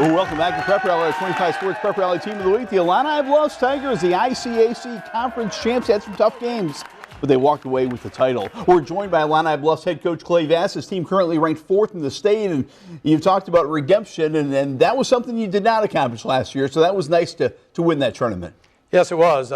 Well, welcome back to Prep Rally, our 25 Sports Prep Rally Team of the Week. The Illini Bluffs Tigers, the ICAC Conference champs, had some tough games, but they walked away with the title. We're joined by Illini Bluffs head coach Clay Vass. His team currently ranked 4th in the state, and you've talked about redemption, and that was something you did not accomplish last year, so that was nice to win that tournament. Yes, it was.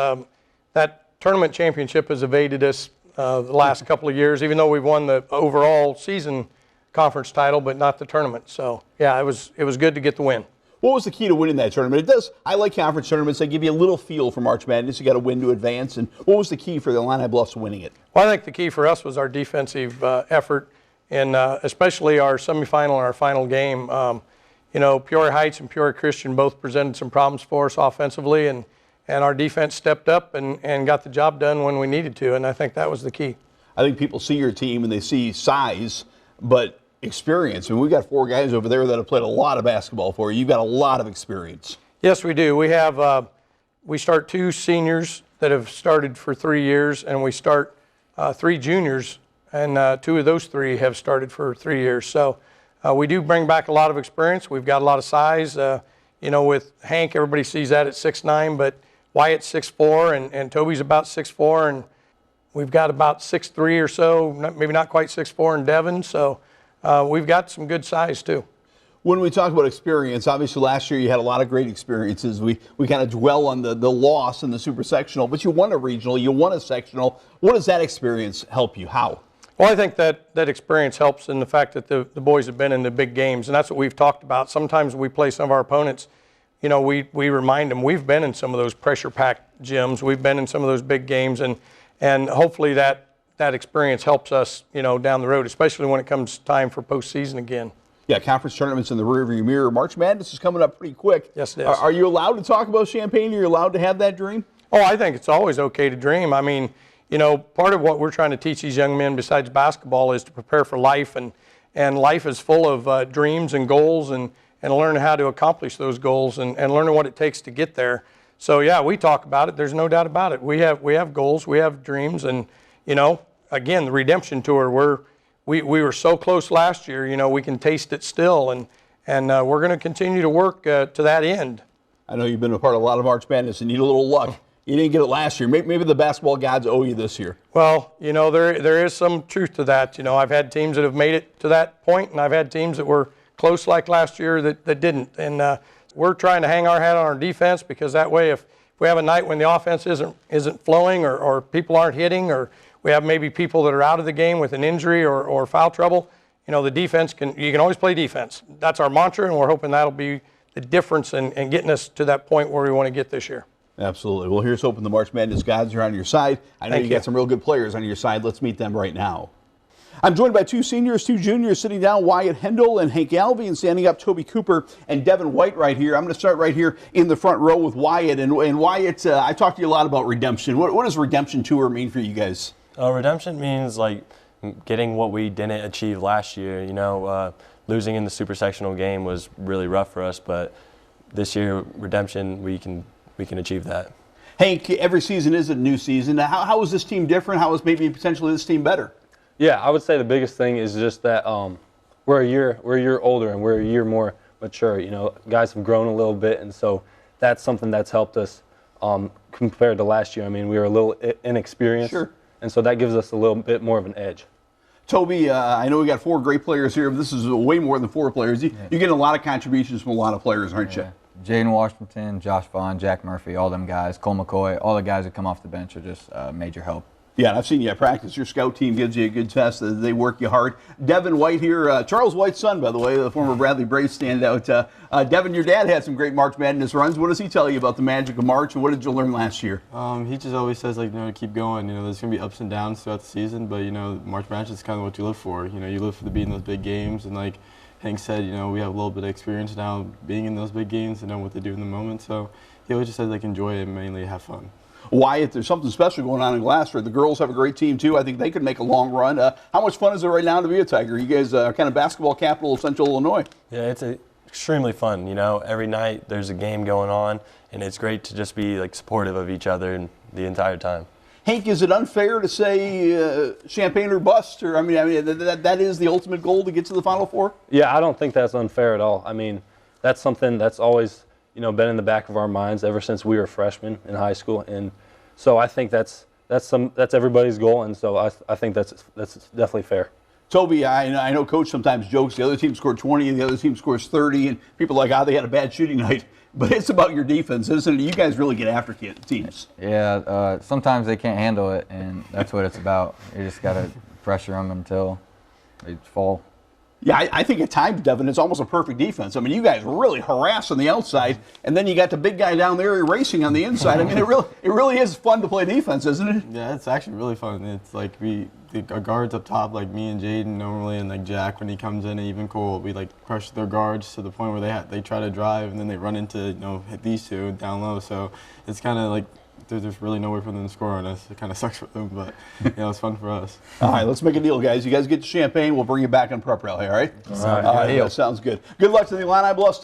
That tournament championship has evaded us the last couple of years, even though we've won the overall season conference title, but not the tournament. So, yeah, it was good to get the win. What was the key to winning that tournament? I like conference tournaments. They give you a little feel for March Madness. You got to win to advance. And what was the key for the Illini Bluffs winning it? Well, I think the key for us was our defensive effort, and especially our semifinal and our final game. Peoria Heights and Peoria Christian both presented some problems for us offensively, and our defense stepped up and got the job done when we needed to, and I think that was the key. I think people see your team and they see size, but experience. And we've got 4 guys over there that have played a lot of basketball for you. You've got a lot of experience. Yes, we do. We have we start 2 seniors that have started for 3 years, and we start 3 juniors, and 2 of those 3 have started for 3 years. So we do bring back a lot of experience. We've got a lot of size. With Hank, everybody sees that at 6'9", but Wyatt's 6'4", and Toby's about 6'4", and we've got about 6'3" or so, maybe not quite 6'4" in Devin. So we've got some good size too. When we talk about experience, obviously last year you had a lot of great experiences. We kind of dwell on the loss in the super sectional, but you won a regional, you won a sectional. What does that experience help you? How? Well, I think that experience helps in the fact that the boys have been in the big games, and that's what we've talked about. Sometimes when we play some of our opponents, we remind them we've been in some of those pressure-packed gyms. We've been in some of those big games, and hopefully that experience helps us, down the road, especially when it comes time for postseason again. Yeah, conference tournaments in the rearview mirror. March Madness is coming up pretty quick. Yes, it is. Are you allowed to talk about Champaign? Are you allowed to have that dream? Oh, I think it's always okay to dream. I mean, part of what we're trying to teach these young men besides basketball is to prepare for life, and life is full of dreams and goals, and learn how to accomplish those goals and learning what it takes to get there. So, yeah, we talk about it. There's no doubt about it. We have goals. We have dreams, and again, the redemption tour, we were so close last year, we can taste it still, and we're going to continue to work to that end. I know you've been a part of a lot of March Madness and need a little luck. You didn't get it last year. Maybe the basketball gods owe you this year. Well, there is some truth to that. I've had teams that have made it to that point, and I've had teams that were close like last year that didn't. And we're trying to hang our hat on our defense, because that way if we have a night when the offense isn't flowing or people aren't hitting, or we have maybe people that are out of the game with an injury or foul trouble, the defense you can always play defense. That's our mantra, and we're hoping that'll be the difference in getting us to that point where we want to get this year. Absolutely. Well, here's hoping the March Madness gods are on your side. I know you got some real good players on your side. Let's meet them right now. I'm joined by 2 seniors, 2 juniors, sitting down, Wyatt Hendel and Hank Alvey, and standing up, Toby Cooper and Devin White right here. I'm going to start right here in the front row with Wyatt. And Wyatt, I talked to you a lot about redemption. What does redemption tour mean for you guys? Redemption means getting what we didn't achieve last year. Losing in the super sectional game was really rough for us, but this year, redemption, we can achieve that. Hank, every season is a new season. How is this team different? How is maybe potentially this team better? Yeah, I would say the biggest thing is just that we're a year older and we're a year more mature. Guys have grown a little bit, and so that's something that's helped us compared to last year. I mean, we were a little inexperienced, sure, and so that gives us a little bit more of an edge. Toby, I know we got 4 great players here, but this is way more than 4 players. You're getting a lot of contributions from a lot of players, aren't you? Jaden Washington, Josh Vaughn, Jack Murphy, all them guys, Cole McCoy, all the guys that come off the bench are just major help. Yeah, and I've seen you at practice. Your scout team gives you a good test. They work you hard. Devin White here, Charles White's son, by the way, the former Bradley Braves standout. Devin, your dad had some great March Madness runs. What does he tell you about the magic of March, and what did you learn last year? He just always says, to keep going. There's going to be ups and downs throughout the season, but, March Madness is kind of what you live for. You live for being in those big games, and like Hank said, we have a little bit of experience now being in those big games and know what they do in the moment. So he always just says, enjoy it and mainly have fun. Wyatt, there's something special going on in Gloucester. The girls have a great team, too. I think they could make a long run. How much fun is it right now to be a Tiger? You guys are kind of basketball capital of Central Illinois. Yeah, it's extremely fun. Every night there's a game going on, and it's great to just be supportive of each other and the entire time. Hank, is it unfair to say Champaign or bust? Or that is the ultimate goal to get to the Final Four? Yeah, I don't think that's unfair at all. that's something that's always, been in the back of our minds ever since we were freshmen in high school. And so I think that's everybody's goal, and so I think that's definitely fair. Toby, I know Coach sometimes jokes the other team scored 20 and the other team scores 30, and people are like, they had a bad shooting night. But it's about your defense, isn't it? You guys really get after teams. Yeah, sometimes they can't handle it, and that's what it's about. You just got to pressure them until they fall. Yeah, I think at times, Devin, it's almost a perfect defense. I mean, you guys really harass on the outside, and then you got the big guy down there erasing on the inside. I mean, it really is fun to play defense, isn't it? Yeah, it's actually really fun. It's like our guards up top, like me and Jaden normally, and like Jack when he comes in, and even Cole, we like crush their guards to the point where they try to drive, and then they run into hit these two down low. So it's kind of like there's really no way for them to score on us. It kind of sucks for them, but it's fun for us. All right, let's make a deal, guys. You guys get the champagne. We'll bring you back on prep rally, all right? All right, That sounds good. Good luck to the Illini Bluffs.